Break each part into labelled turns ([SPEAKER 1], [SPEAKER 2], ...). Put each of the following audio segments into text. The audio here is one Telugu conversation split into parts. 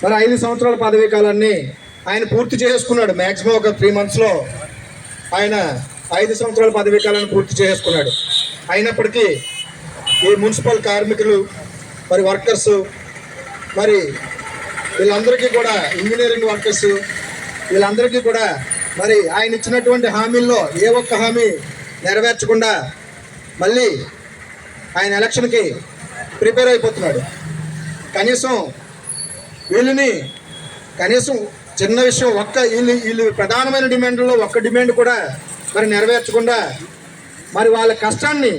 [SPEAKER 1] మరి 5 సంవత్సరాల పదవీ కాలాన్ని ఆయన పూర్తి చేసుకున్నాడు. మ్యాక్సిమం ఒక 3 monthsలో ఆయన 5 సంవత్సరాల పదవీ కాలాన్ని పూర్తి చేసుకున్నాడు. అయినప్పటికీ ఈ మున్సిపల్ కార్మికులు మరి వర్కర్సు మరి వీళ్ళందరికీ కూడా ఇంజనీరింగ్ వర్కర్సు వీళ్ళందరికీ కూడా మరి ఆయన ఇచ్చినటువంటి హామీల్లో ఏ ఒక్క హామీ నెరవేర్చకుండా మళ్ళీ ఆయన ఎలక్షన్కి ప్రిపేర్ అయిపోతున్నాడు. కనీసం వీళ్ళని చిన్న విషయం వీళ్ళు ప్రధానమైన డిమాండ్లలో ఒక్క డిమాండ్ కూడా మరి నెరవేర్చకుండా మరి వాళ్ళ కష్టాన్ని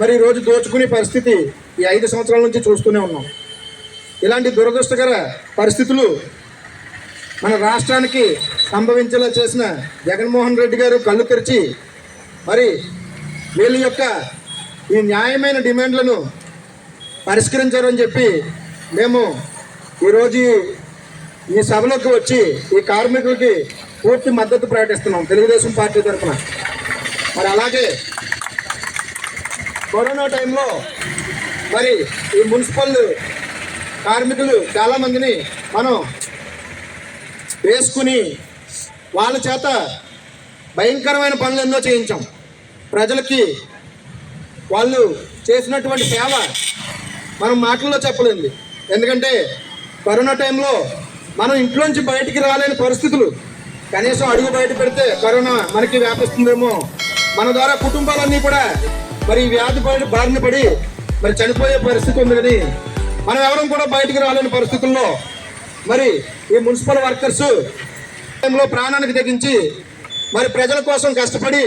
[SPEAKER 1] మరి ఈరోజు దోచుకునే పరిస్థితి ఈ 5 సంవత్సరాల నుంచి చూస్తూనే ఉన్నాం. ఇలాంటి దురదృష్టకర పరిస్థితులు మన రాష్ట్రానికి సంభవించేలా చేసిన జగన్మోహన్ రెడ్డి గారు కళ్ళు తెరిచి మరి వీళ్ళ యొక్క ఈ న్యాయమైన డిమాండ్లను పరిష్కరించారని చెప్పి మేము ఈరోజు ఈ సభలోకి వచ్చి ఈ కార్మికులకి పూర్తి మద్దతు ప్రకటిస్తున్నాం తెలుగుదేశం పార్టీ తరఫున. మరి అలాగే కరోనా టైంలో మరి ఈ మున్సిపల్ కార్మికులు చాలామందిని మనం వేసుకుని వాళ్ళ చేత భయంకరమైన పనులు ఎన్నో చేయించాం. ప్రజలకి వాళ్ళు చేసినటువంటి సేవ మనం మాటల్లో చెప్పలేదు. ఎందుకంటే కరోనా టైంలో మనం ఇంట్లోంచి బయటికి రాలేని పరిస్థితులు, కనీసం అడుగు బయట పెడితే కరోనా మనకి వ్యాపిస్తుందేమో, మన ద్వారా కుటుంబాలన్నీ కూడా మరి వ్యాధి బారిన పడి మరి చనిపోయే పరిస్థితి ఉంది. కానీ మనం ఎవరం కూడా బయటికి రాలేని పరిస్థితుల్లో మరి ఈ మున్సిపల్ వర్కర్స్ టైంలో ప్రాణానికి తెగించి మరి ప్రజల కోసం కష్టపడి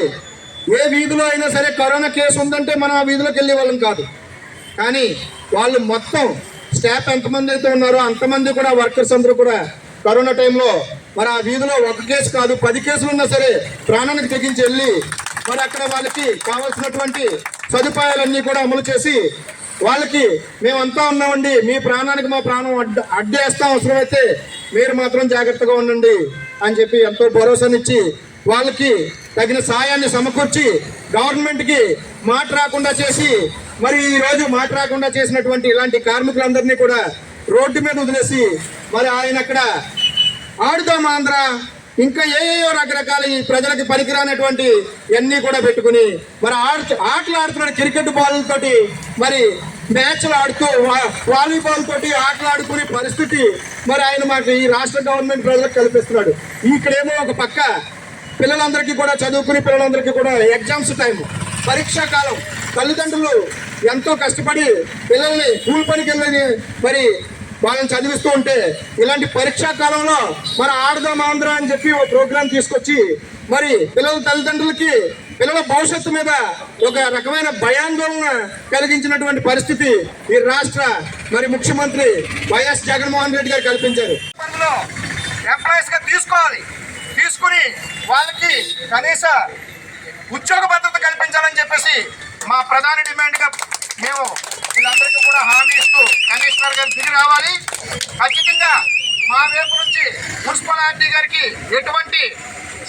[SPEAKER 1] ఏ వీధిలో అయినా సరే కరోనా కేసు ఉందంటే మనం ఆ వీధిలోకి వెళ్ళే వాళ్ళం కాదు. కానీ వాళ్ళు మొత్తం స్టాఫ్ ఎంతమంది అయితే ఉన్నారో అంతమంది కూడా వర్కర్స్ అందరూ కూడా కరోనా టైంలో మరి ఆ వీధిలో 1 కేసు కాదు 10 కేసులు ఉన్నా సరే ప్రాణానికి తెగించి వెళ్ళి మరి అక్కడ వాళ్ళకి కావాల్సినటువంటి సదుపాయాలన్నీ కూడా అమలు చేసి వాళ్ళకి మేమంతా ఉన్నామండి, మీ ప్రాణానికి మా ప్రాణం అడ్డేస్తాం, అవసరమైతే మీరు మాత్రం జాగ్రత్తగా ఉండండి అని చెప్పి ఎంతో భరోసానిచ్చి వాళ్ళకి తగిన సాయాన్ని సమకూర్చి గవర్నమెంట్కి మాట రాకుండా చేసి మరి ఈరోజు మాట రాకుండా చేసినటువంటి ఇలాంటి కార్మికులందరినీ కూడా రోడ్డు మీద వదిలేసి మరి ఆయన అక్కడ ఆడుదాం ఆంధ్ర ఇంకా ఏయో రకరకాల ఈ ప్రజలకు పనికిరానటువంటి అన్నీ కూడా పెట్టుకుని మరి ఆటలు ఆడుతున్నాడు. క్రికెట్ బాల్తోటి మరి మ్యాచ్లు ఆడుతూ వాలీబాల్ తోటి ఆటలు ఆడుకునే పరిస్థితి మరి ఆయన మాకు ఈ రాష్ట్ర గవర్నమెంట్ ప్రజలకు కల్పిస్తున్నాడు. ఇక్కడేమో ఒక పక్క పిల్లలందరికీ కూడా చదువుకునే పిల్లలందరికీ కూడా ఎగ్జామ్స్ టైం, పరీక్షా కాలం, తల్లిదండ్రులు ఎంతో కష్టపడి పిల్లల్ని కూలి పనికి వెళ్ళని మరి వాళ్ళని చదివిస్తూ ఉంటే ఇలాంటి పరీక్షా కాలంలో మరి ఆడదాం ఆంధ్ర అని చెప్పి ఒక ప్రోగ్రాం తీసుకొచ్చి మరి పిల్లల తల్లిదండ్రులకి పిల్లల భవిష్యత్తు మీద ఒక రకమైన భయాందోళన కలిగించినటువంటి పరిస్థితి ఈ రాష్ట్ర మరి ముఖ్యమంత్రి వైఎస్ జగన్మోహన్ రెడ్డి గారు కల్పించారు. ఎంప్లాయీస్గా తీసుకుని వాళ్ళకి కనీస ఉద్యోగ భద్రత కల్పించాలని చెప్పేసి మా ప్రధాన డిమాండ్గా మేము వీళ్ళందరికీ కూడా హామీ ఇస్తూ కమిషనర్ గారు తిరిగి రావాలి. ఖచ్చితంగా మా వైపు నుంచి మున్సిపాలిటీ గారికి ఎటువంటి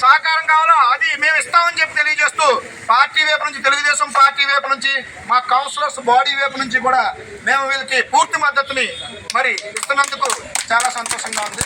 [SPEAKER 1] సహకారం కావాలో అది మేము ఇస్తామని చెప్పి తెలియజేస్తూ పార్టీ వైపు నుంచి తెలుగుదేశం పార్టీ వైపు నుంచి మా కౌన్సిలర్స్ బాడీ వైపు నుంచి కూడా మేము వీళ్ళకి పూర్తి మద్దతుని మరి ఇస్తున్నందుకు చాలా సంతోషంగా ఉంది.